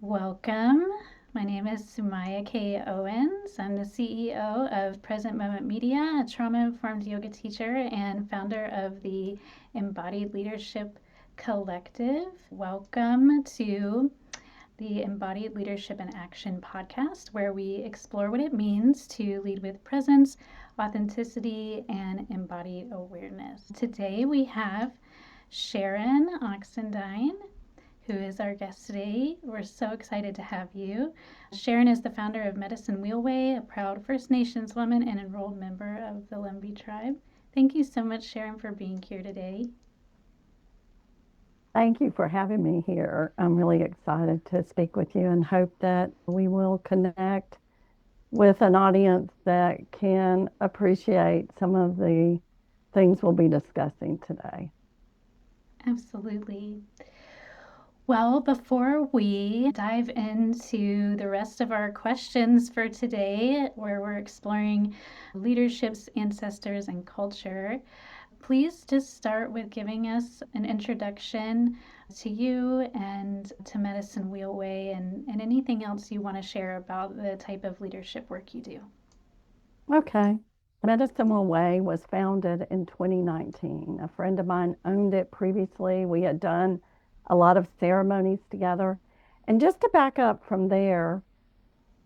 Welcome. My name is Sumaya K. Owens. I'm the CEO of Present Moment Media, a trauma-informed yoga teacher and founder of the Embodied Leadership Collective. Welcome to the Embodied Leadership in Action podcast, where we explore what it means to lead with presence, authenticity, and embodied awareness. Today we have Sharon Oxendine, who is our guest today. We're so excited to have you. Sharon is the founder of Medicine Wheelway, a proud First Nations woman and enrolled member of the Lumbee tribe. Thank you so much, Sharon, for being here today. Thank you for having me here. I'm really excited to speak with you and hope that we will connect with an audience that can appreciate some of the things we'll be discussing today. Absolutely. Well, before we dive into the rest of our questions for today, where we're exploring leaderships, ancestors, and culture, please just start with giving us an introduction to you and to Medicine Wheelway and anything else you want to share about the type of leadership work you do. Okay. Medicine Way was founded in 2019. A friend of mine owned it previously. We had done a lot of ceremonies together. And just to back up from there,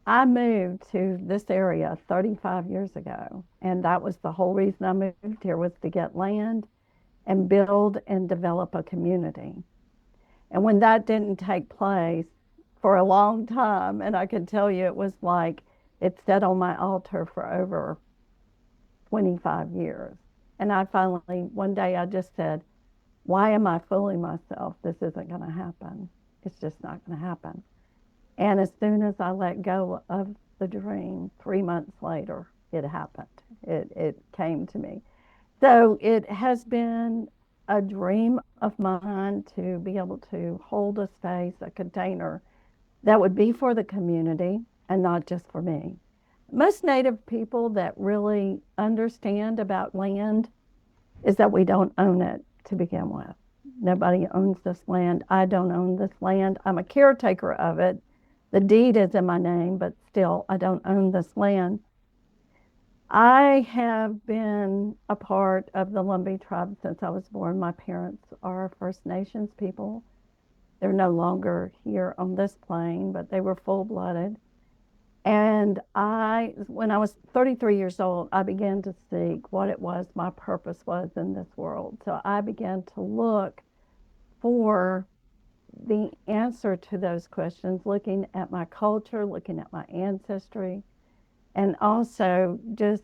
I moved to this area 35 years ago, and that was the whole reason I moved here, was to get land and build and develop a community. And when that didn't take place for a long time, and I can tell you it was like it sat on my altar for over 25 years. And I finally, one day I just said, why am I fooling myself? This isn't going to happen. It's just not going to happen. And as soon as I let go of the dream, 3 months later, it happened. It came to me. So it has been a dream of mine to be able to hold a space, a container that would be for the community and not just for me. Most Native people that really understand about land is that we don't own it to begin with. Nobody owns this land. I don't own this land. I'm a caretaker of it. The deed is in my name, but still, I don't own this land. I have been a part of the Lumbee tribe since I was born. My parents are First Nations people. They're no longer here on this plane, but they were full-blooded. And when I was 33 years old, I began to seek what it was my purpose was in this world. So I began to look for the answer to those questions, looking at my culture, looking at my ancestry, and also just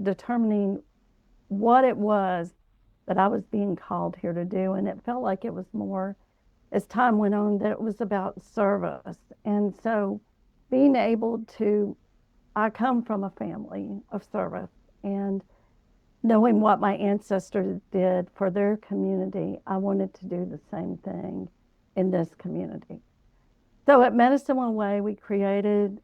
determining what it was that I was being called here to do. And it felt like it was more, as time went on, that it was about service. And so being able to, I come from a family of service, and knowing what my ancestors did for their community, I wanted to do the same thing in this community. So at Medicine One Way, we created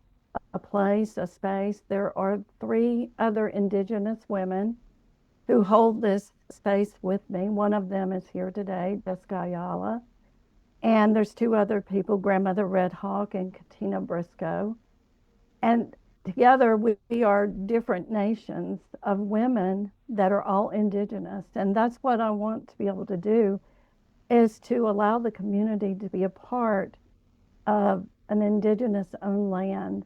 a place, a space. There are 3 other Indigenous women who hold this space with me. One of them is here today, Jessica Ayala. And there's 2 other people, Grandmother Red Hawk and Katina Briscoe. And together we are different nations of women that are all Indigenous. And that's what I want to be able to do, is to allow the community to be a part of an Indigenous-owned land.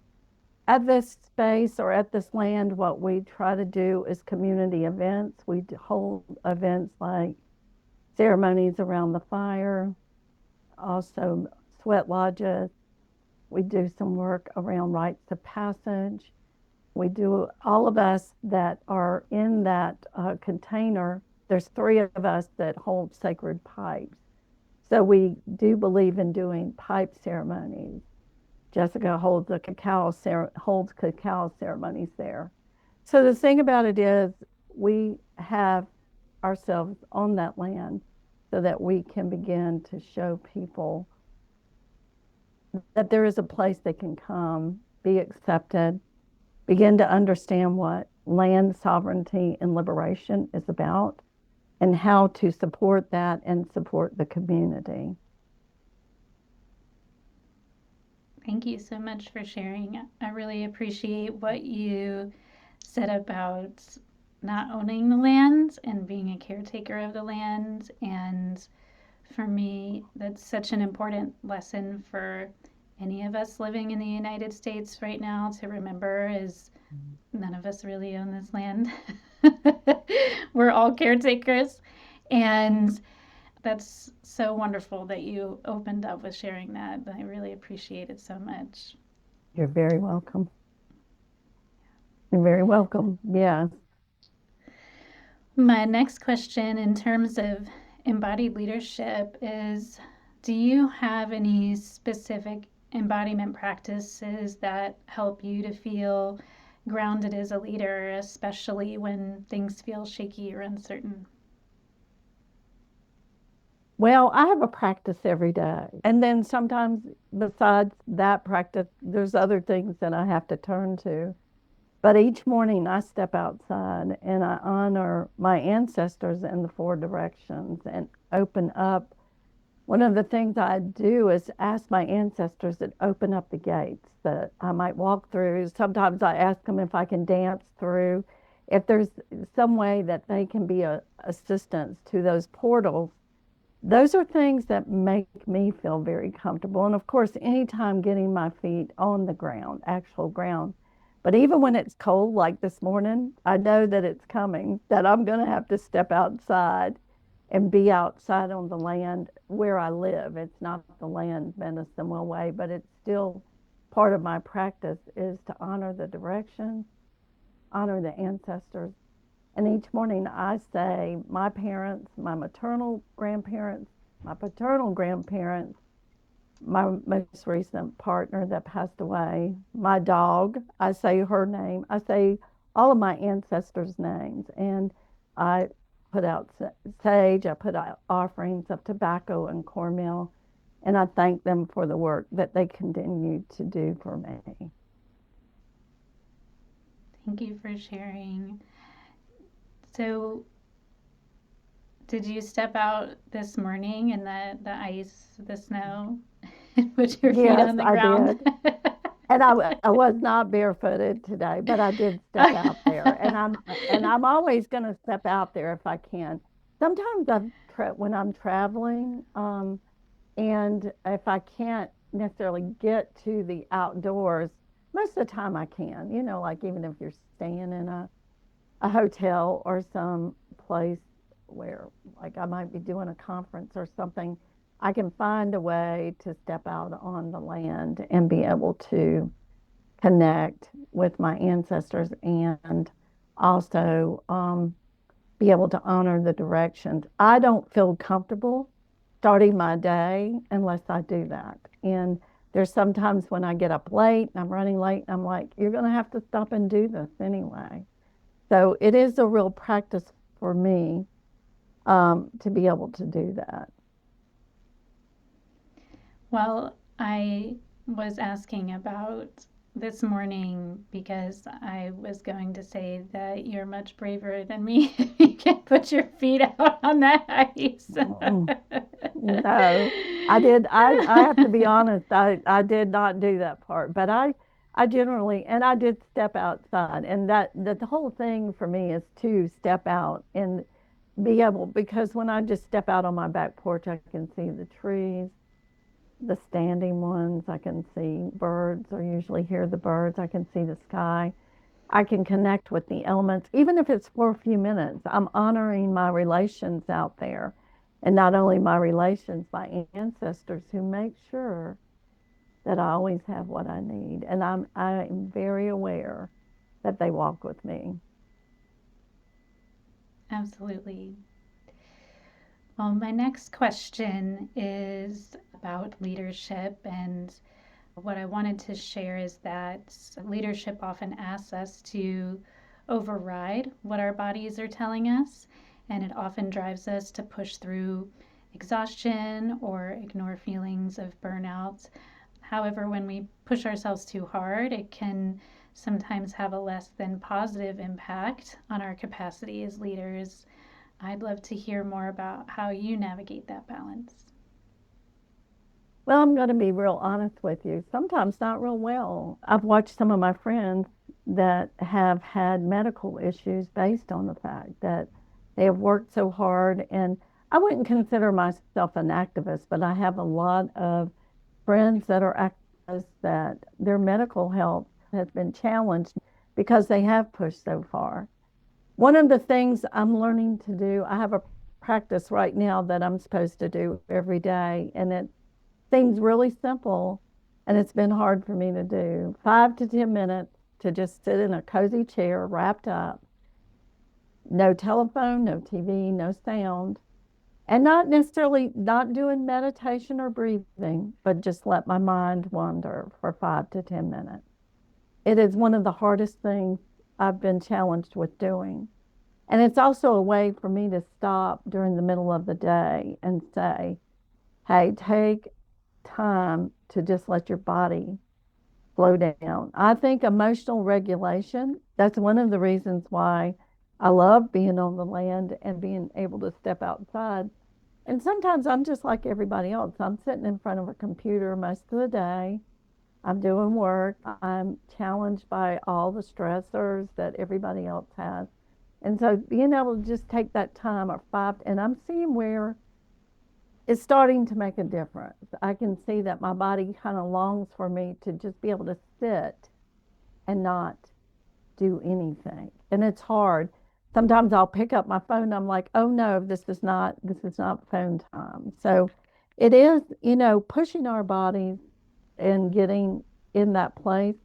At this space or at this land, what we try to do is community events. We hold events like ceremonies around the fire, also sweat lodges. We do some work around rites of passage. We do, all of us that are in that container, there's 3 of us that hold sacred pipes. So we do believe in doing pipe ceremonies. Jessica holds cacao ceremonies there. So the thing about it is, we have ourselves on that land so that we can begin to show people that there is a place they can come, be accepted, begin to understand what land sovereignty and liberation is about, and how to support that and support the community. Thank you so much for sharing. I really appreciate what you said about not owning the land and being a caretaker of the land. And for me, that's such an important lesson for any of us living in the United States right now to remember is none of us really own this land. We're all caretakers. And that's so wonderful that you opened up with sharing that. I really appreciate it so much. You're very welcome. You're very welcome. Yes. My next question, in terms of embodied leadership, is do you have any specific embodiment practices that help you to feel grounded as a leader, especially when things feel shaky or uncertain? Well, I have a practice every day. And then sometimes, besides that practice, there's other things that I have to turn to. But each morning I step outside and I honor my ancestors in the four directions and open up. One of the things I do is ask my ancestors to open up the gates that I might walk through. Sometimes I ask them if I can dance through, if there's some way that they can be a assistance to those portals. Those are things that make me feel very comfortable. And of course, anytime getting my feet on the ground, actual ground. But even when it's cold, like this morning, I know that it's coming, that I'm going to have to step outside and be outside on the land where I live. It's not the land Medicine Will Way, but it's still part of my practice is to honor the direction, honor the ancestors, and each morning I say, my parents, my maternal grandparents, my paternal grandparents, my most recent partner that passed away, my dog, I say her name, I say all of my ancestors' names. And I put out sage, I put out offerings of tobacco and cornmeal, and I thank them for the work that they continue to do for me. Thank you for sharing. So, did you step out this morning in the ice, the snow, and put your feet Yes, on the I ground? did. And I was not barefooted today, but I did step out there, and I'm always going to step out there if I can. Sometimes when I'm traveling, and if I can't necessarily get to the outdoors, most of the time I can. Like even if you're staying in a hotel or some place where, like, I might be doing a conference or something, I can find a way to step out on the land and be able to connect with my ancestors and also be able to honor the directions. I don't feel comfortable starting my day unless I do that. And there's sometimes when I get up late and I'm running late, and I'm like, you're going to have to stop and do this anyway. So it is a real practice for me to be able to do that. Well, I was asking about this morning because I was going to say that you're much braver than me. You can put your feet out on that ice. Mm, no, I did. I have to be honest. I did not do that part, but I generally, and I did step outside, and that the whole thing for me is to step out and be able, because when I just step out on my back porch, I can see the trees, the standing ones. I can see birds, or usually hear the birds. I can see the sky. I can connect with the elements, even if it's for a few minutes. I'm honoring my relations out there. And not only my relations, my ancestors who make sure that I always have what I need. And I'm very aware that they walk with me. Absolutely. Well, my next question is about leadership. And what I wanted to share is that leadership often asks us to override what our bodies are telling us, and it often drives us to push through exhaustion or ignore feelings of burnout. However, when we push ourselves too hard, it can sometimes have a less than positive impact on our capacity as leaders. I'd love to hear more about how you navigate that balance. Well, I'm going to be real honest with you. Sometimes not real well. I've watched some of my friends that have had medical issues based on the fact that they have worked so hard. And I wouldn't consider myself an activist, but I have a lot of friends that are activists that their medical health has been challenged because they have pushed so far. One of the things I'm learning to do, I have a practice right now that I'm supposed to do every day, and it seems really simple, and it's been hard for me to do. 5 to 10 minutes to just sit in a cozy chair, wrapped up, no telephone, no TV, no sound, and not necessarily not doing meditation or breathing, but just let my mind wander for 5 to 10 minutes. It is one of the hardest things I've been challenged with doing. And it's also a way for me to stop during the middle of the day and say, hey, take time to just let your body slow down. I think emotional regulation, that's one of the reasons why I love being on the land and being able to step outside. And sometimes I'm just like everybody else. I'm sitting in front of a computer most of the day. I'm doing work. I'm challenged by all the stressors that everybody else has. And so being able to just take that time or five, and I'm seeing where it's starting to make a difference. I can see that my body kind of longs for me to just be able to sit and not do anything. And it's hard. Sometimes I'll pick up my phone and I'm like, oh no, this is not phone time. So it is, pushing our bodies and getting in that place.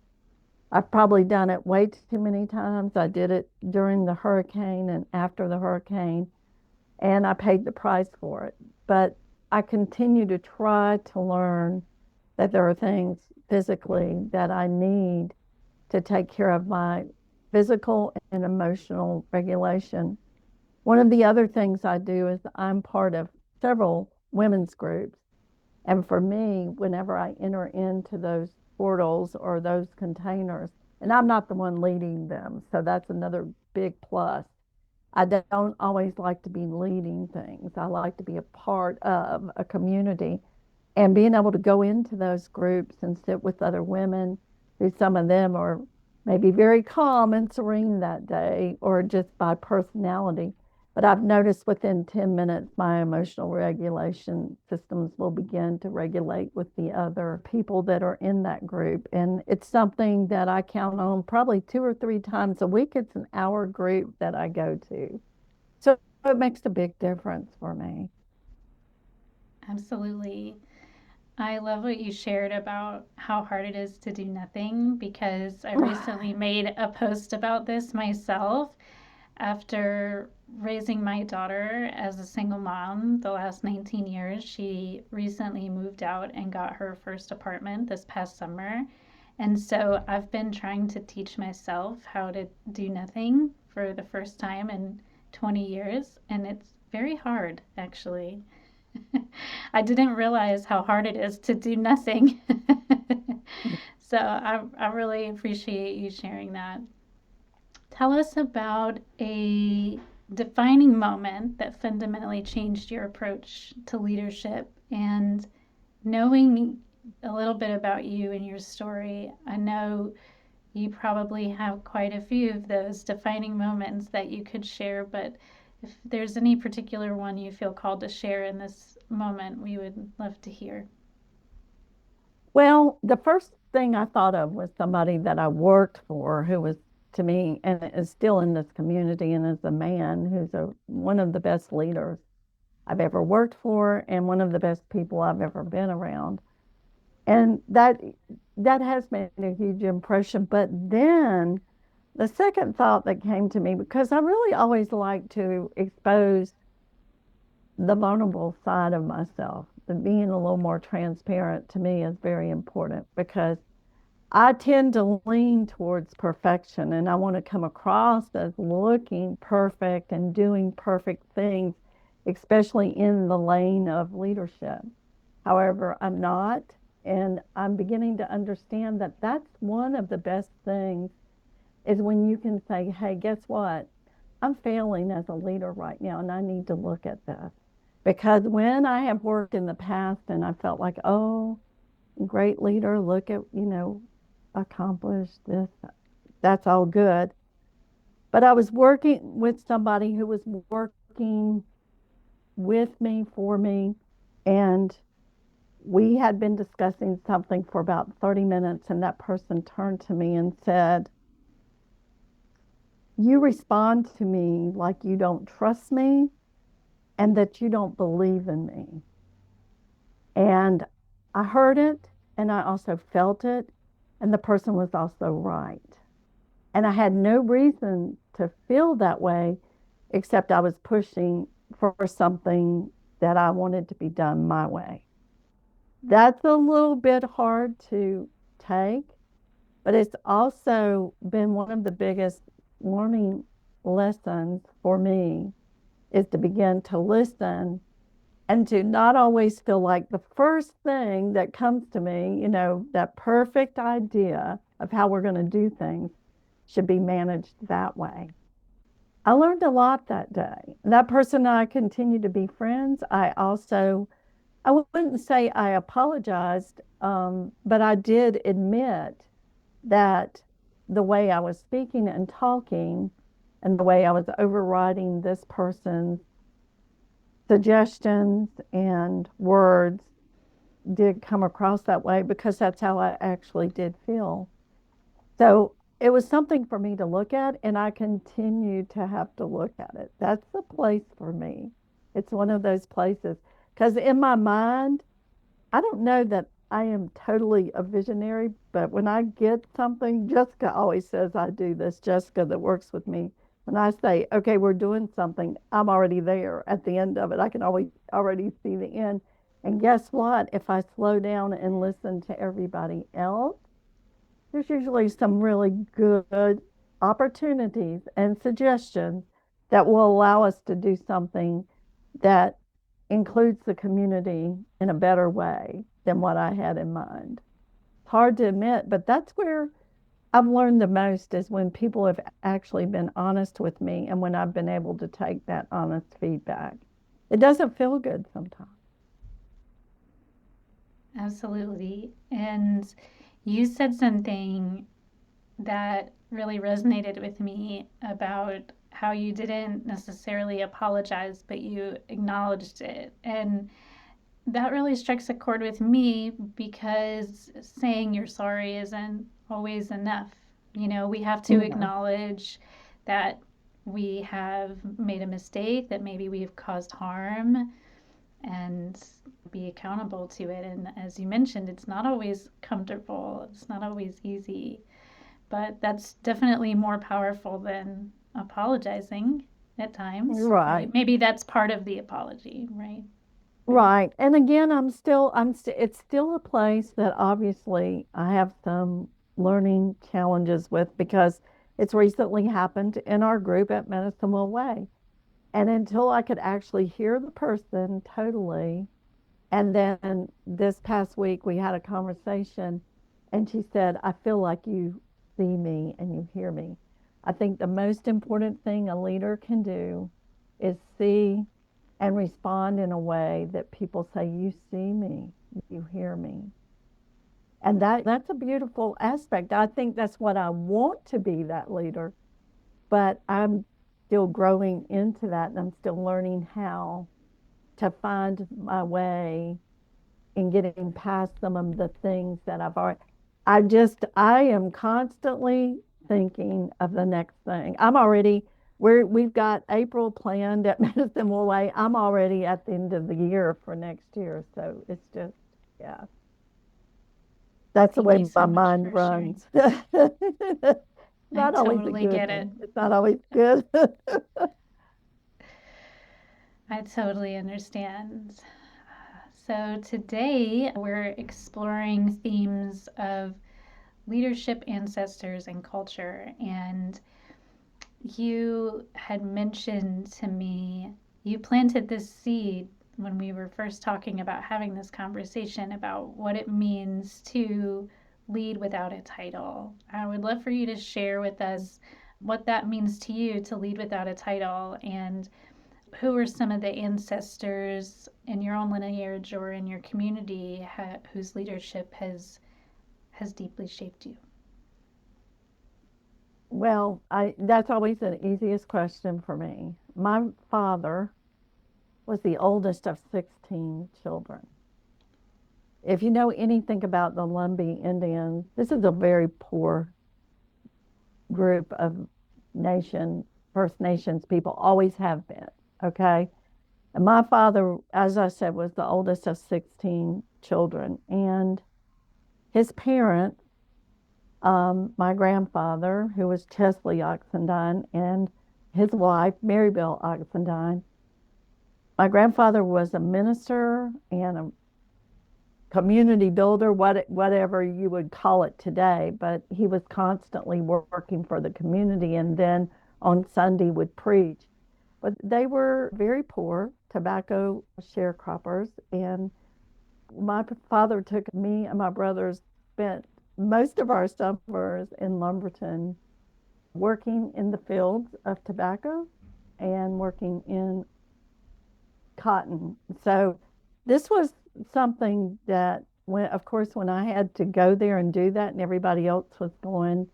I've probably done it way too many times. I did it during the hurricane and after the hurricane, and I paid the price for it. But I continue to try to learn that there are things physically that I need to take care of my physical and emotional regulation. One of the other things I do is I'm part of several women's groups. And for me, whenever I enter into those portals or those containers, and I'm not the one leading them, so that's another big plus. I don't always like to be leading things. I like to be a part of a community and being able to go into those groups and sit with other women who some of them are maybe very calm and serene that day or just by personality. But I've noticed within 10 minutes, my emotional regulation systems will begin to regulate with the other people that are in that group. And it's something that I count on probably 2 or 3 times a week. It's an hour group that I go to. So it makes a big difference for me. Absolutely. I love what you shared about how hard it is to do nothing because I recently made a post about this myself after raising my daughter as a single mom the last 19 years. She recently moved out and got her first apartment this past summer. And so I've been trying to teach myself how to do nothing for the first time in 20 years. And it's very hard, actually. I didn't realize how hard it is to do nothing. So I really appreciate you sharing that. Tell us about a defining moment that fundamentally changed your approach to leadership and knowing a little bit about you and your story. I know you probably have quite a few of those defining moments that you could share, but if there's any particular one you feel called to share in this moment, we would love to hear. Well, the first thing I thought of was somebody that I worked for who was to me and is still in this community and is a man who's one of the best leaders I've ever worked for and one of the best people I've ever been around. And that has made a huge impression. But then the second thought that came to me, because I really always like to expose the vulnerable side of myself, and being a little more transparent to me is very important because I tend to lean towards perfection and I want to come across as looking perfect and doing perfect things, especially in the lane of leadership. However, I'm not, and I'm beginning to understand that that's one of the best things is when you can say, hey, guess what? I'm failing as a leader right now and I need to look at this. Because when I have worked in the past and I felt like, oh, great leader, look at, accomplished this, that's all good. But I was working with somebody who was working with me, for me, and we had been discussing something for about 30 minutes, and that person turned to me and said, "You respond to me like you don't trust me and that you don't believe in me." And I heard it and I also felt it, and the person was also right. And I had no reason to feel that way, except I was pushing for something that I wanted to be done my way. That's a little bit hard to take, but it's also been one of the biggest learning lessons for me is to begin to listen and to not always feel like the first thing that comes to me, that perfect idea of how we're going to do things should be managed that way. I learned a lot that day. That person and I continue to be friends. I wouldn't say I apologized, but I did admit that the way I was speaking and talking and the way I was overriding this person's suggestions and words did come across that way because that's how I actually did feel. So it was something for me to look at, and I continue to have to look at it. That's the place for me. It's one of those places because in my mind, I don't know that I am totally a visionary, but when I get something, Jessica always says I do this, Jessica that works with me. When I say, okay, we're doing something, I'm already there at the end of it. I can always already see the end. And guess what? If I slow down and listen to everybody else, there's usually some really good opportunities and suggestions that will allow us to do something that includes the community in a better way than what I had in mind. It's hard to admit, but that's where I've learned the most is when people have actually been honest with me and when I've been able to take that honest feedback. It doesn't feel good sometimes. Absolutely. And you said something that really resonated with me about how you didn't necessarily apologize, but you acknowledged it. And that really strikes a chord with me because saying you're sorry isn't always enough. We have to No. acknowledge that we have made a mistake, that maybe we've caused harm, and be accountable to it. And as you mentioned, it's not always comfortable, it's not always easy, but that's definitely more powerful than apologizing at times, Right. right? Maybe that's part of the apology, right? Right. And again, it's still a place that obviously I have some learning challenges with because it's recently happened in our group at Medicine Will Way. And until I could actually hear the person totally, and then this past week we had a conversation and she said, I feel like you see me and you hear me. I think the most important thing a leader can do is see and respond in a way that people say, you see me, you hear me. And that's a beautiful aspect. I think that's what I want to be, that leader, but I'm still growing into that and I'm still learning how to find my way in getting past some of the things that I am constantly thinking of the next thing. We've got April planned at Medicine Will Way. I'm already at the end of the year for next year. So it's just, yeah, that's the Thank way you so my much mind for sharing. runs. It's I not always a totally good get it. thing. It's not always good. I totally understand. So, today we're exploring themes of leadership, ancestors, and culture. And you had mentioned to me, you planted this seed when we were first talking about having this conversation about what it means to lead without a title. I would love for you to share with us what that means to you to lead without a title and who were some of the ancestors in your own lineage or in your community whose leadership has deeply shaped you? Well, that's always the easiest question for me. My father was the oldest of 16 children. If you know anything about the Lumbee Indians, this is a very poor group of nation, First Nations people, always have been, okay? And my father, as I said, was the oldest of 16 children. And his parents, my grandfather, who was Chesley Oxendine, and his wife, Marybelle Oxendine, my grandfather was a minister and a community builder, whatever you would call it today, but he was constantly working for the community and then on Sunday would preach. But they were very poor tobacco sharecroppers, and my father took me and my brothers, spent most of our summers in Lumberton working in the fields of tobacco and working in cotton. So this was something that, when, of course, when I had to go there and do that and everybody else was going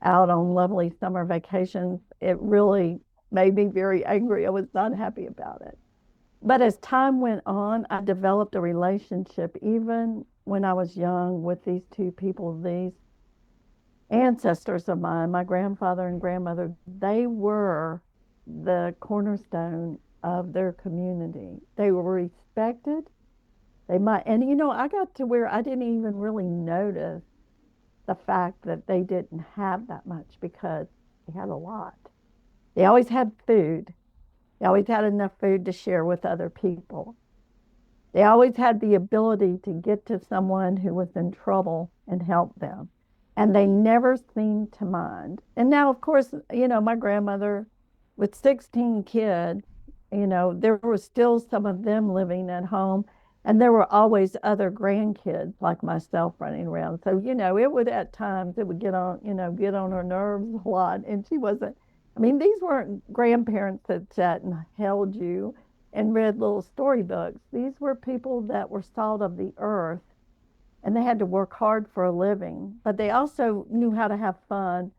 out on lovely summer vacations, it really made me very angry. I was not happy about it. But as time went on, I developed a relationship, even when I was young, with these two people, these ancestors of mine, my grandfather and grandmother. They were the cornerstone of their community. They were respected. They might, and I got to where I didn't even really notice the fact that they didn't have that much because they had a lot. They always had food. They always had enough food to share with other people. They always had the ability to get to someone who was in trouble and help them. And they never seemed to mind. And now, of course, my grandmother with 16 kids, there were still some of them living at home. And there were always other grandkids like myself running around. So, it would at times, it would get on her nerves a lot. And she wasn't, I mean, these weren't grandparents that sat and held you and read little storybooks. These were people that were salt of the earth and they had to work hard for a living, but they also knew how to have fun.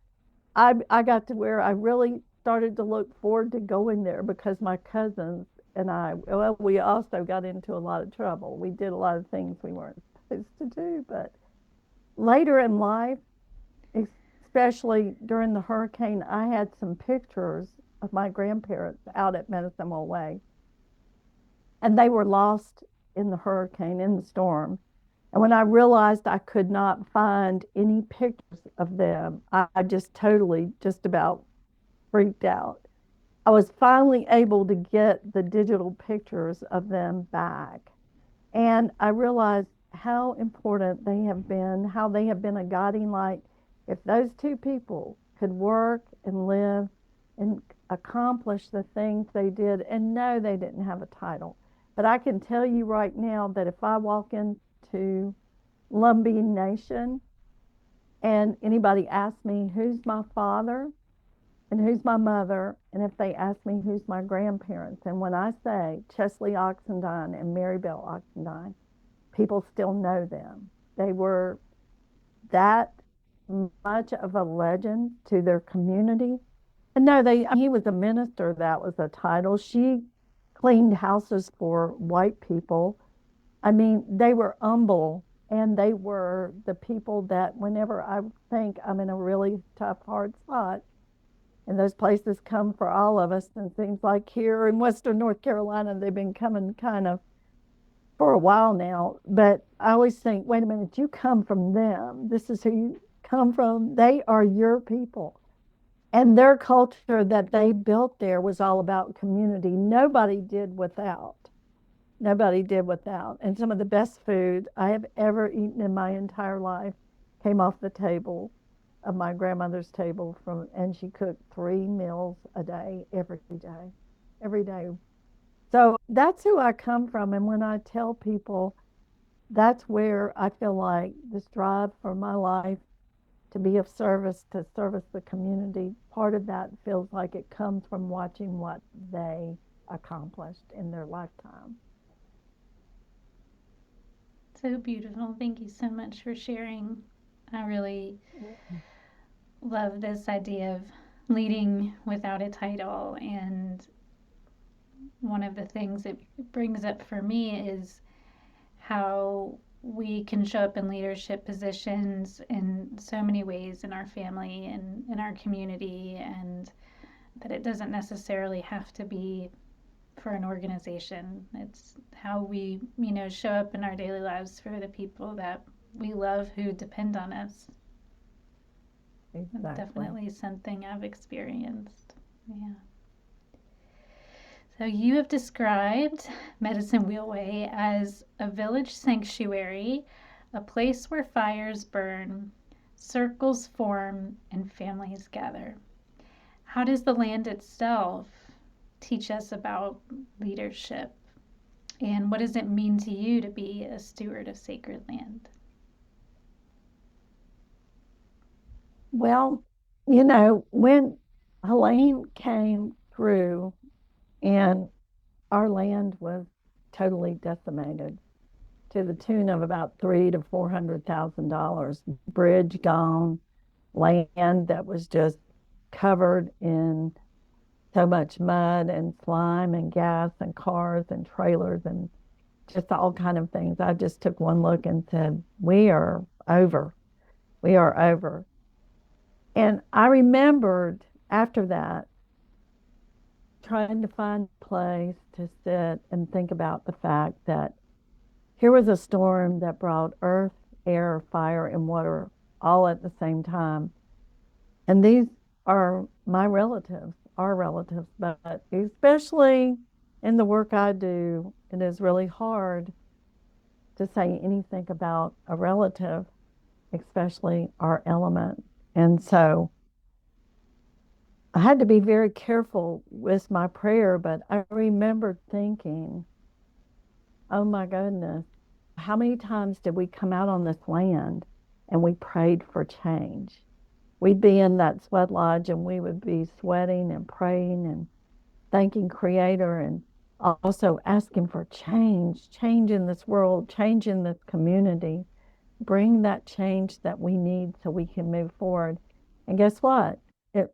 I got to where I really started to look forward to going there because my cousins and I, well, we also got into a lot of trouble. We did a lot of things we weren't supposed to do, but later in life, especially during the hurricane, I had some pictures of my grandparents out at Medicine Wheel Way, and they were lost in the hurricane, in the storm. And when I realized I could not find any pictures of them, I just totally, just about freaked out. I was finally able to get the digital pictures of them back. And I realized how important they have been, how they have been a guiding light. If those two people could work and live and accomplish the things they did, and no, they didn't have a title. But I can tell you right now that if I walk into Lumbee Nation and anybody asks me who's my father and who's my mother, and if they ask me who's my grandparents, and when I say Chesley Oxendine and Marybelle Oxendine, people still know them. They were that much of a legend to their community. And no, he was a minister, that was a title. She cleaned houses for white people. I mean, they were humble, and they were the people that whenever I think I'm in a really tough, hard spot, and those places come for all of us, and things like here in Western North Carolina, they've been coming kind of for a while now. But I always think, wait a minute, you come from them. This is who you come from. They are your people. And their culture that they built there was all about community. Nobody did without. Nobody did without. And some of the best food I have ever eaten in my entire life came off the table of my grandmother's table and she cooked 3 meals a day, every day. So that's who I come from. And when I tell people, that's where I feel like this drive for my life to be of service, to service the community, part of that feels like it comes from watching what they accomplished in their lifetime. So beautiful. Thank you so much for sharing. I really love this idea of leading without a title. And one of the things it brings up for me is how we can show up in leadership positions in so many ways in our family and in our community, and that it doesn't necessarily have to be for an organization. It's how we, show up in our daily lives for the people that we love who depend on us. Exactly. Definitely something I've experienced. Yeah. So you have described Medicine Wheelway as a village sanctuary, a place where fires burn, circles form, and families gather. How does the land itself teach us about leadership? And what does it mean to you to be a steward of sacred land? Well, when Helene came through and our land was totally decimated to the tune of about $300,000 to $400,000, bridge gone, land that was just covered in so much mud and slime and gas and cars and trailers and just all kind of things. I just took one look and said, we are over. We are over. And I remembered after that trying to find a place to sit and think about the fact that here was a storm that brought earth, air, fire, and water all at the same time. And these are my relatives, our relatives, but especially in the work I do, it is really hard to say anything about a relative, especially our element. And so I had to be very careful with my prayer, but I remember thinking, oh my goodness, how many times did we come out on this land and we prayed for change? We'd be in that sweat lodge and we would be sweating and praying and thanking Creator and also asking for change in this world, change in this community. Bring that change that we need so we can move forward. And guess what? It,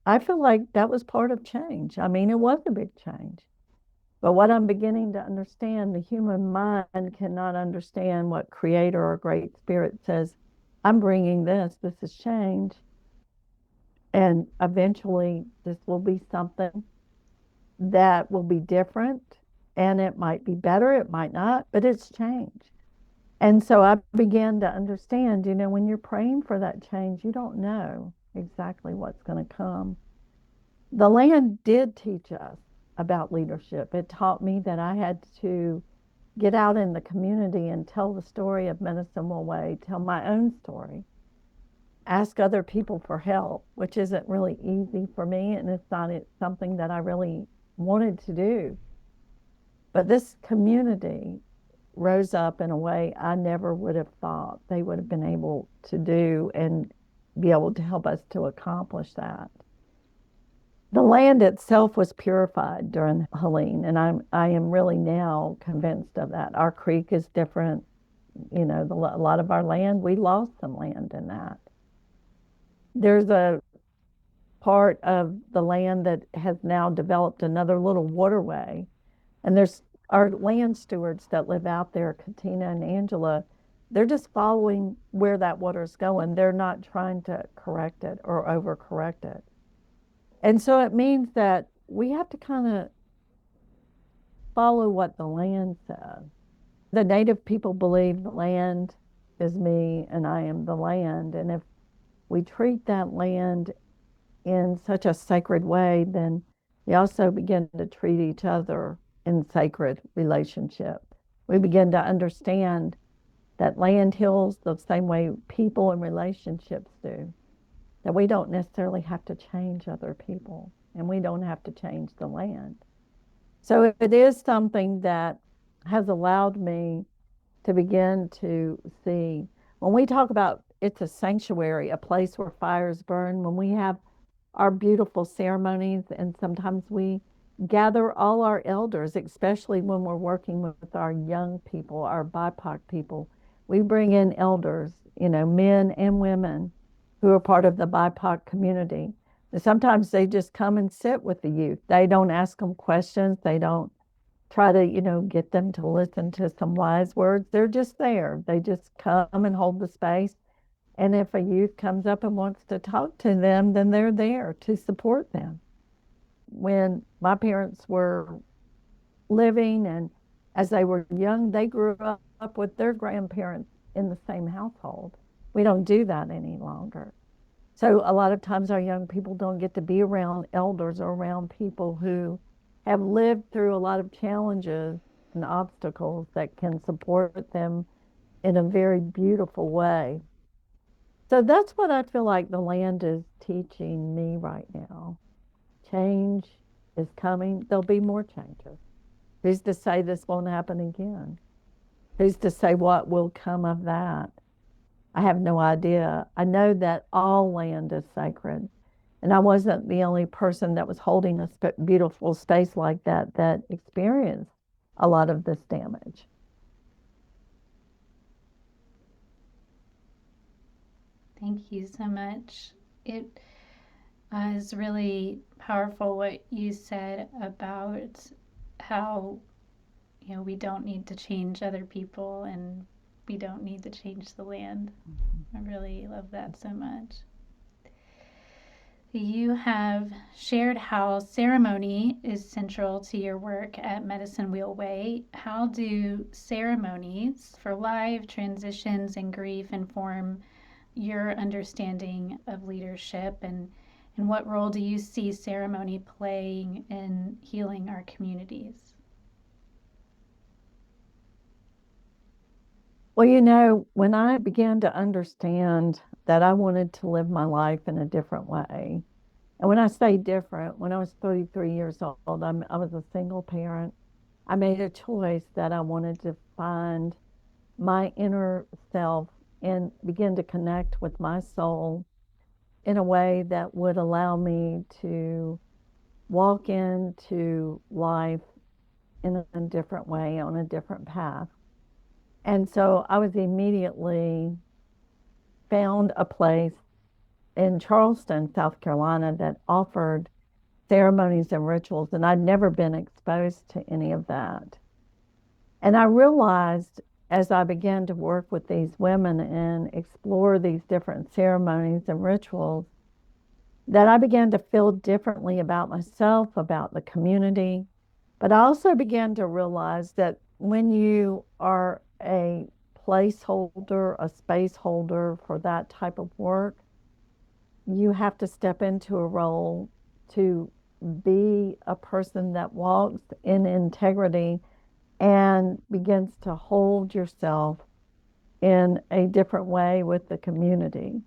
I feel like that was part of change. I mean, it was a big change. But what I'm beginning to understand, the human mind cannot understand what Creator or Great Spirit says, I'm bringing this is change. And eventually, this will be something that will be different. And it might be better, it might not, but it's change. And so I began to understand, when you're praying for that change, you don't know exactly what's going to come. The land did teach us about leadership. It taught me that I had to get out in the community and tell the story of Medicine Way, tell my own story, ask other people for help, which isn't really easy for me, and it's something that I really wanted to do. But this community rose up in a way I never would have thought they would have been able to do and be able to help us to accomplish that. The land itself was purified during Helene, and I am really now convinced of that. Our creek is different. A lot of our land, we lost some land in that. There's a part of the land that has now developed another little waterway, and there's our land stewards that live out there, Katina and Angela. They're just following where that water's going. They're not trying to correct it or overcorrect it. And so it means that we have to kind of follow what the land says. The native people believe the land is me and I am the land. And if we treat that land in such a sacred way, then we also begin to treat each other in sacred relationship. We begin to understand that land heals the same way people and relationships do, that we don't necessarily have to change other people and we don't have to change the land. So it is something that has allowed me to begin to see when we talk about it's a sanctuary, a place where fires burn. When we have our beautiful ceremonies, and sometimes we gather all our elders, especially when we're working with our young people, our BIPOC people. We bring in elders, men and women who are part of the BIPOC community. And sometimes they just come and sit with the youth. They don't ask them questions. They don't try to, get them to listen to some wise words. They're just there. They just come and hold the space. And if a youth comes up and wants to talk to them, then they're there to support them. When my parents were living and as they were young, they grew up with their grandparents in the same household. We don't do that any longer. So a lot of times our young people don't get to be around elders or around people who have lived through a lot of challenges and obstacles that can support them in a very beautiful way. So that's what I feel like the land is teaching me right now. Change is coming. There'll be more changes. Who's to say this won't happen again? Who's to say what will come of that? I have no idea. I know that all land is sacred. And I wasn't the only person that was holding a beautiful space like that experienced a lot of this damage. Thank you so much. It is really powerful what you said about how, we don't need to change other people and we don't need to change the land. I really love that so much. You have shared how ceremony is central to your work at Medicine Wheel Way. How do ceremonies for life, transitions, and grief inform your understanding of leadership, and what role do you see ceremony playing in healing our communities? Well, when I began to understand that I wanted to live my life in a different way, and when I say different, when I was 33 years old, I was a single parent. I made a choice that I wanted to find my inner self and begin to connect with my soul in a way that would allow me to walk into life in a different way, on a different path. And so I was immediately found a place in Charleston, South Carolina, that offered ceremonies and rituals, and I'd never been exposed to any of that. And I realized as I began to work with these women and explore these different ceremonies and rituals that I began to feel differently about myself, about the community. But I also began to realize that when you are a placeholder, a space holder for that type of work, you have to step into a role to be a person that walks in integrity and begins to hold yourself in a different way with the community.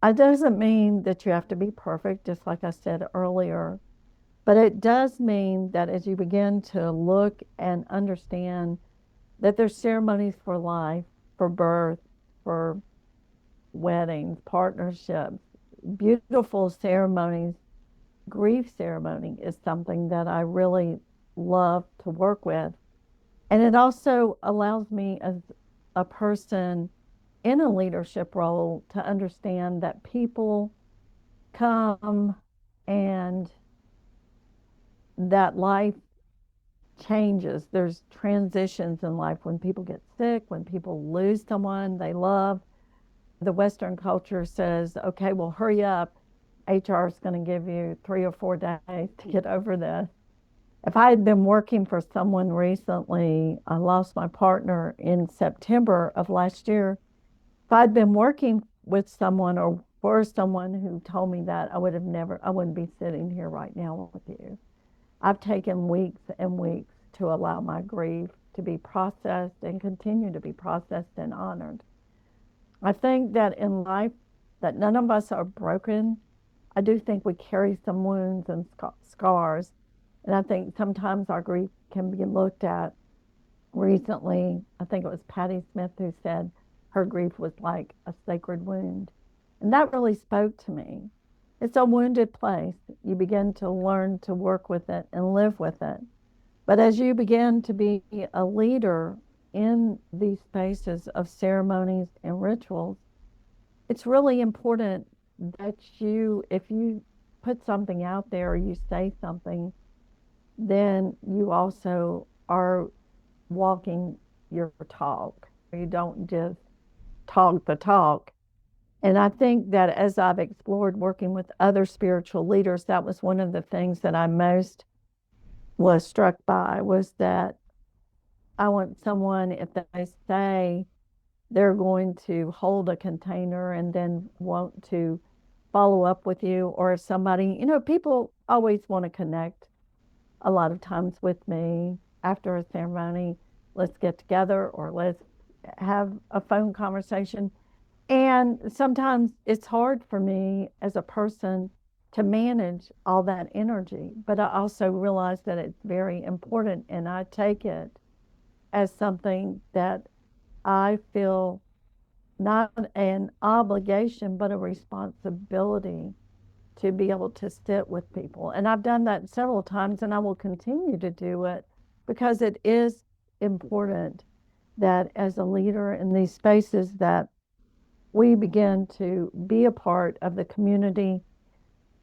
It doesn't mean that you have to be perfect, just like I said earlier, but it does mean that as you begin to look and understand that there's ceremonies for life, for birth, for weddings, partnerships, beautiful ceremonies. Grief ceremony is something that I really love to work with. And it also allows me as a person in a leadership role to understand that people come and that life changes. There's transitions in life when people get sick, when people lose someone they love. The Western culture says, okay, well, hurry up. HR is going to give you 3 or 4 days to get over this. If I had been working for someone recently, I lost my partner in September of last year. If I'd been working with someone or for someone who told me that, I wouldn't be sitting here right now with you. I've taken weeks and weeks to allow my grief to be processed and continue to be processed and honored. I think that in life, that none of us are broken. I do think we carry some wounds and scars. And I think sometimes our grief can be looked at recently. I think it was Patti Smith who said, her grief was like a sacred wound. And that really spoke to me. It's a wounded place. You begin to learn to work with it and live with it. But as you begin to be a leader in these spaces of ceremonies and rituals, it's really important that if you put something out there or you say something, then you also are walking your talk. You don't just talk the talk. And I think that as I've explored working with other spiritual leaders, that was one of the things that I most was struck by, was that I want someone, if they say they're going to hold a container and then want to follow up with you, or if somebody, people always want to connect a lot of times with me after a ceremony. Let's get together or let's have a phone conversation. And sometimes it's hard for me as a person to manage all that energy, but I also realize that it's very important, and I take it as something that I feel not an obligation, but a responsibility to be able to sit with people. And I've done that several times, and I will continue to do it because it is important that as a leader in these spaces that we begin to be a part of the community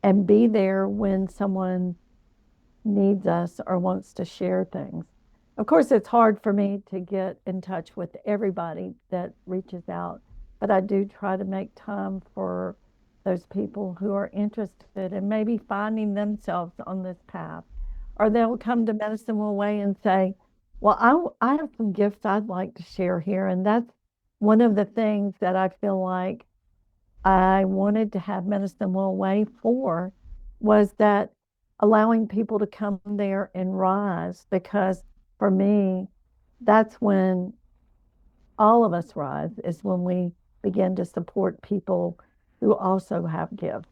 and be there when someone needs us or wants to share things. Of course, it's hard for me to get in touch with everybody that reaches out, but I do try to make time for those people who are interested in maybe finding themselves on this path. Or they'll come to Medicine Will Way and say, well, I have some gifts I'd like to share here. And that's one of the things that I feel like I wanted to have Medicine Will Way for, was that allowing people to come there and rise, because for me, that's when all of us rise, is when we begin to support people who also have gifts.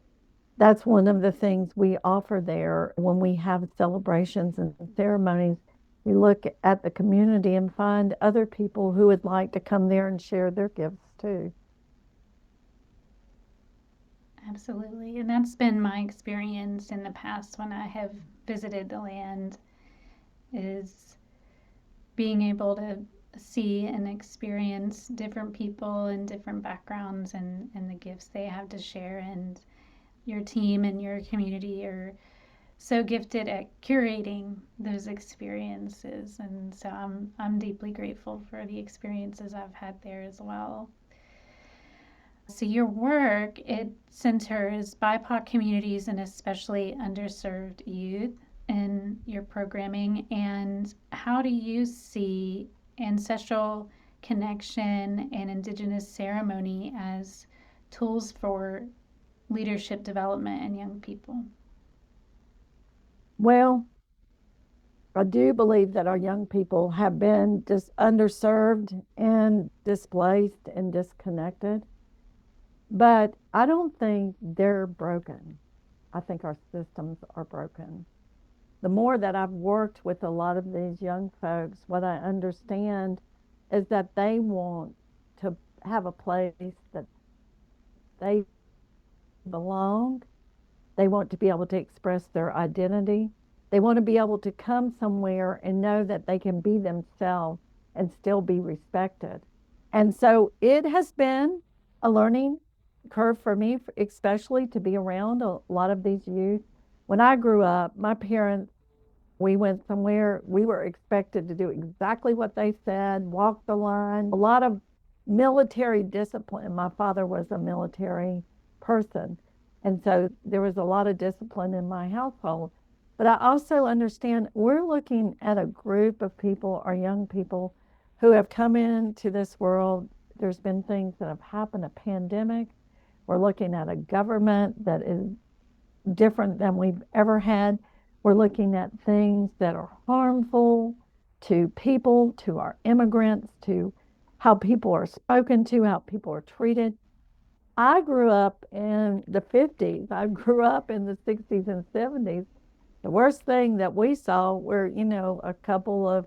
That's one of the things we offer there when we have celebrations and ceremonies. We look at the community and find other people who would like to come there and share their gifts too. Absolutely. And that's been my experience in the past when I have visited the land, is being able to see and experience different people and different backgrounds, and the gifts they have to share. And your team and your community are so gifted at curating those experiences. And so I'm deeply grateful for the experiences I've had there as well. So your work, it centers BIPOC communities and especially underserved youth in your programming. And how do you see ancestral connection and Indigenous ceremony as tools for leadership development in young people? Well, I do believe that our young people have been just underserved and displaced and disconnected. But I don't think they're broken. I think our systems are broken. The more that I've worked with a lot of these young folks, what I understand is that they want to have a place that they belong. They want to be able to express their identity. They want to be able to come somewhere and know that they can be themselves and still be respected. And so it has been a learning curve for me, especially to be around a lot of these youth. When I grew up, my parents, we went somewhere, we were expected to do exactly what they said, walk the line, a lot of military discipline. My father was a military person. And so there was a lot of discipline in my household. But I also understand we're looking at a group of people, our young people, who have come into this world. There's been things that have happened, a pandemic. We're looking at a government that is different than we've ever had. We're looking at things that are harmful to people, to our immigrants, to how people are spoken to, how people are treated. I grew up in the 50s. I grew up in the 60s and 70s. The worst thing that we saw were, a couple of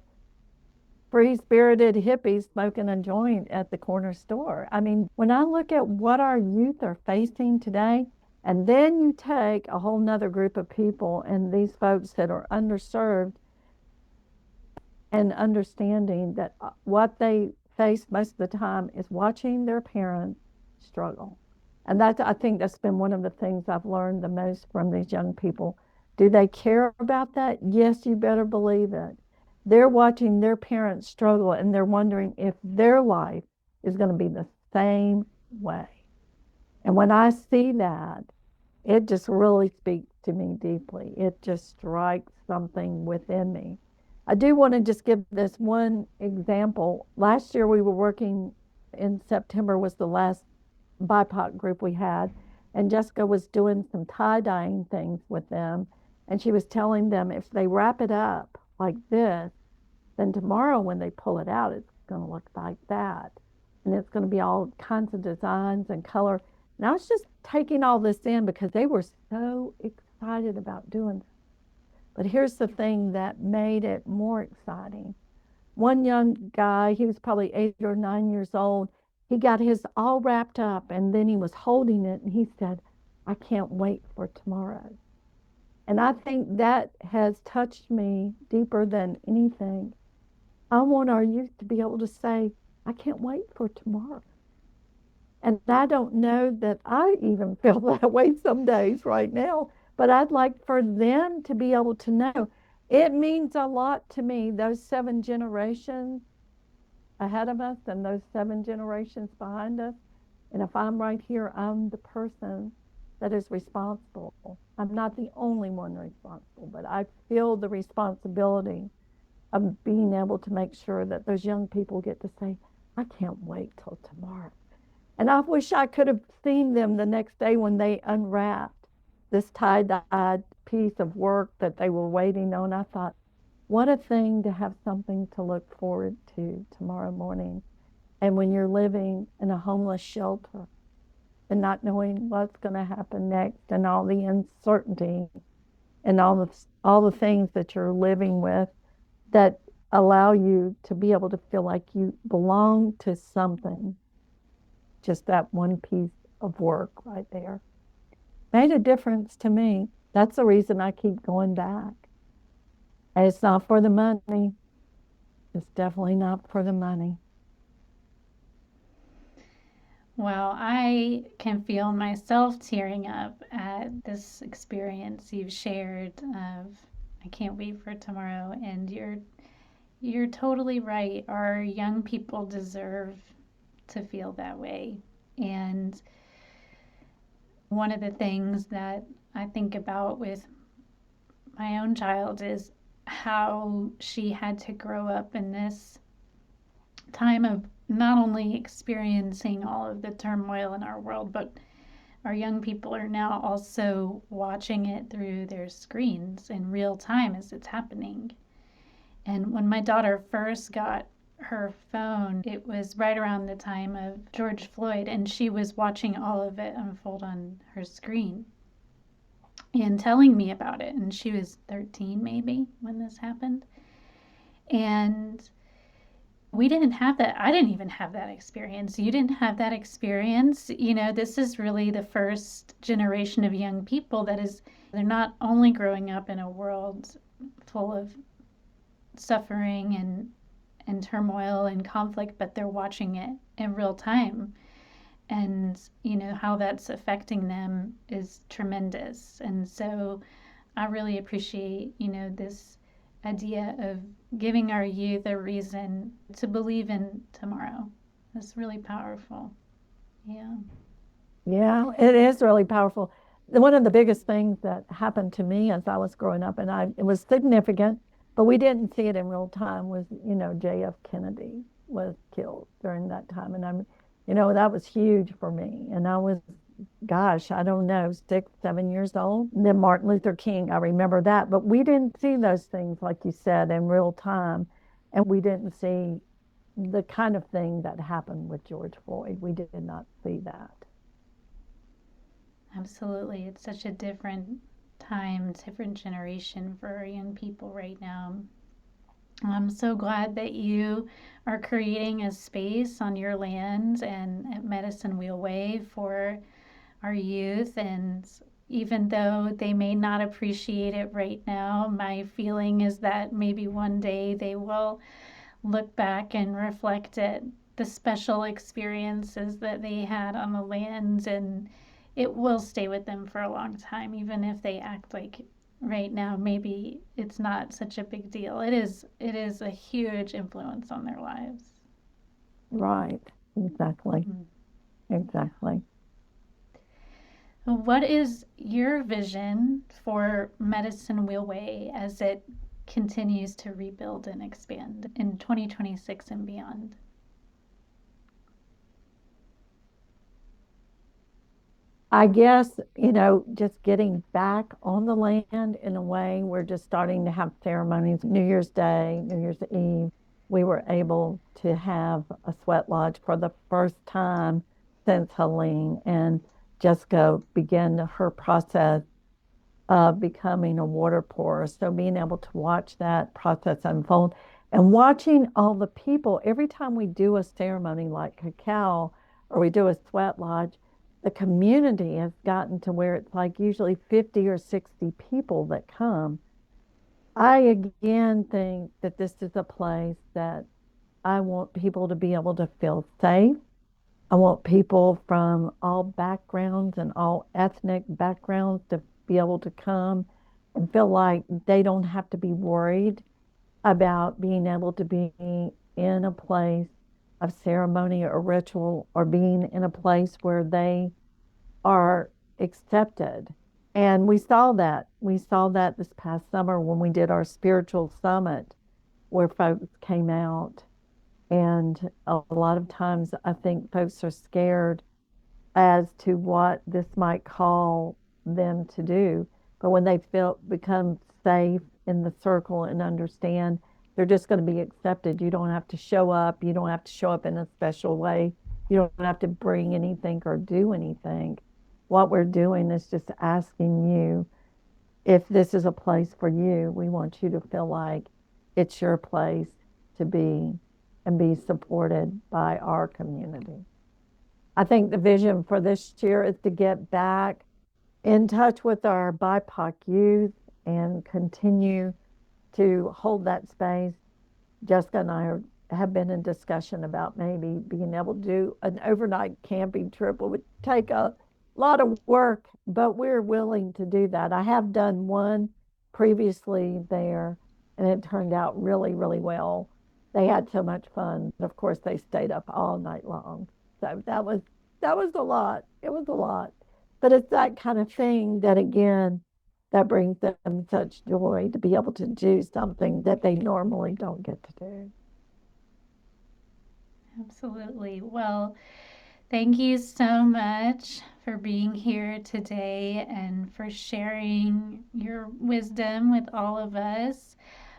free-spirited hippies smoking a joint at the corner store. I mean, when I look at what our youth are facing today, and then you take a whole nother group of people and these folks that are underserved and understanding that what they face most of the time is watching their parents struggle. And that, I think that's been one of the things I've learned the most from these young people. Do they care about that? Yes, you better believe it. They're watching their parents struggle and they're wondering if their life is going to be the same way. And when I see that, it just really speaks to me deeply. It just strikes something within me. I do want to just give this one example. Last year we were working in September was the last BIPOC group we had, and Jessica was doing some tie-dyeing things with them, and she was telling them if they wrap it up like this, then tomorrow when they pull it out, it's going to look like that. And it's going to be all kinds of designs and color. And I was just taking all this in because they were so excited about doing it. But here's the thing that made it more exciting. One young guy, he was probably 8 or 9 years old, he got his all wrapped up and then he was holding it and he said, I can't wait for tomorrow. And I think that has touched me deeper than anything. I want our youth to be able to say, I can't wait for tomorrow. And I don't know that I even feel that way some days right now, but I'd like for them to be able to know. It means a lot to me, those 7 generations ahead of us and those 7 generations behind us. And if I'm right here, I'm the person that is responsible. I'm not the only one responsible, but I feel the responsibility of being able to make sure that those young people get to say, I can't wait till tomorrow. And I wish I could have seen them the next day when they unwrapped this tie-dyed piece of work that they were waiting on. I thought, what a thing to have something to look forward to tomorrow morning. And when you're living in a homeless shelter and not knowing what's going to happen next and all the uncertainty and all the things that you're living with that allow you to be able to feel like you belong to something. Just that one piece of work right there made a difference to me. That's the reason I keep going back. And it's not for the money. It's definitely not for the money. Well, I can feel myself tearing up at this experience you've shared of I can't wait for tomorrow, and you're totally right. Our young people deserve to feel that way. And one of the things that I think about with my own child is how she had to grow up in this time of not only experiencing all of the turmoil in our world, but our young people are now also watching it through their screens in real time as it's happening. And when my daughter first got her phone, it was right around the time of George Floyd, and she was watching all of it unfold on her screen and telling me about it. And she was 13 maybe when this happened. And we didn't have that. I didn't even have that experience. You didn't have that experience. You know, this is really the first generation of young people that is, they're not only growing up in a world full of suffering and turmoil and conflict, but they're watching it in real time. And, you know, how that's affecting them is tremendous. And so I really appreciate, you know, this idea of giving our youth a reason to believe in tomorrow. That's really powerful. Yeah. Yeah, it is really powerful. One of the biggest things that happened to me as I was growing up, and it was significant, but we didn't see it in real time, was, J.F. Kennedy was killed during that time. And that was huge for me. And I was, gosh, I don't know, 6, 7 years old. And then Martin Luther King, I remember that. But we didn't see those things, like you said, in real time. And we didn't see the kind of thing that happened with George Floyd. We did not see that. Absolutely. It's such a different time, different generation for our young people right now. I'm so glad that you are creating a space on your land and at Medicine Wheel Way for our youth. And even though they may not appreciate it right now, my feeling is that maybe one day they will look back and reflect at the special experiences that they had on the land, and it will stay with them for a long time, even if they act like right now maybe it's not such a big deal. It is a huge influence on their lives. Right. Exactly. Mm. Exactly. What is your vision for Medicine Wheelway as it continues to rebuild and expand in 2026 and beyond? I guess, just getting back on the land in a way, we're just starting to have ceremonies. New Year's Day, New Year's Eve, we were able to have a sweat lodge for the first time since Helene. And Jessica began her process of becoming a water pourer. So being able to watch that process unfold and watching all the people, every time we do a ceremony like cacao or we do a sweat lodge, the community has gotten to where it's like usually 50 or 60 people that come. I again think that this is a place that I want people to be able to feel safe. I want people from all backgrounds and all ethnic backgrounds to be able to come and feel like they don't have to be worried about being able to be in a place of ceremony or ritual or being in a place where they are accepted. And we saw that. We saw that this past summer when we did our spiritual summit, where folks came out. And a lot of times I think folks are scared as to what this might call them to do. But when they feel become safe in the circle and understand they're just going to be accepted, you don't have to show up. You don't have to show up in a special way. You don't have to bring anything or do anything. What we're doing is just asking you if this is a place for you. We want you to feel like it's your place to be and be supported by our community. I think the vision for this year is to get back in touch with our BIPOC youth and continue to hold that space. Jessica and have been in discussion about maybe being able to do an overnight camping trip. It would take a lot of work, but we're willing to do that. I have done one previously there, and it turned out really, really well. They had so much fun. Of course, they stayed up all night long. So that was a lot. It was a lot. But it's that kind of thing that again that brings them such joy to be able to do something that they normally don't get to do. Absolutely. Well, thank you so much for being here today and for sharing your wisdom with all of us.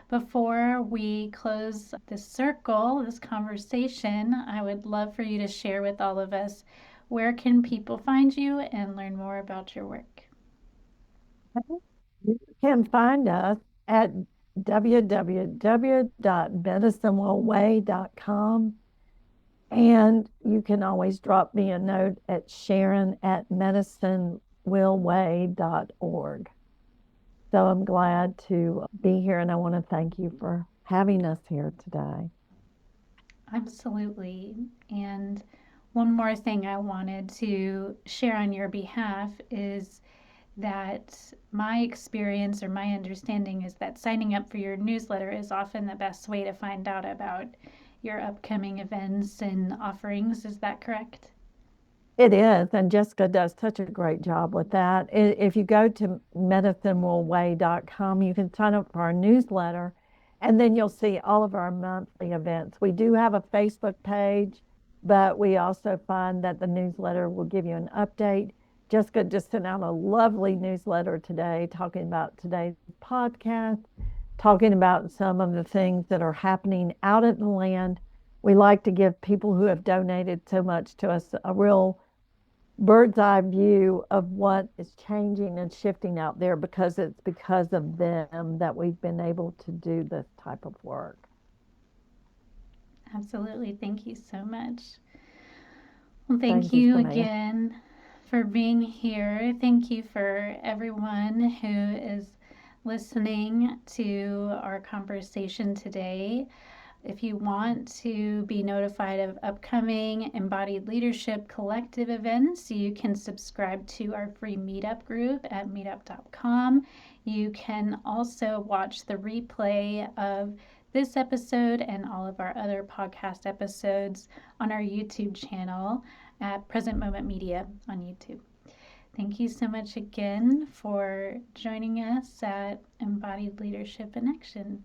Before we close this circle, this conversation, I would love for you to share with all of us where can people find you and learn more about your work. You can find us at www.medicinewellway.com. And you can always drop me a note at Sharon at medicinewellway.org. So I'm glad to be here and I want to thank you for having us here today. Absolutely. And one more thing I wanted to share on your behalf is that my experience or my understanding is that signing up for your newsletter is often the best way to find out about your upcoming events and offerings. Is that correct? It is, and Jessica does such a great job with that. If you go to medicinewellway.com, you can sign up for our newsletter, and then you'll see all of our monthly events. We do have a Facebook page, but we also find that the newsletter will give you an update. Jessica just sent out a lovely newsletter today talking about today's podcast, talking about some of the things that are happening out at the land. We like to give people who have donated so much to us a real bird's eye view of what is changing and shifting out there because it's because of them that we've been able to do this type of work. Absolutely. Thank you so much. Well, thank Thank you, you Sumaya. again for being here. Thank you for everyone who is listening to our conversation today. If you want to be notified of upcoming Embodied Leadership Collective events, you can subscribe to our free meetup group at meetup.com. You can also watch the replay of this episode and all of our other podcast episodes on our YouTube channel at Present Moment Media on YouTube. Thank you so much again for joining us at Embodied Leadership in Action.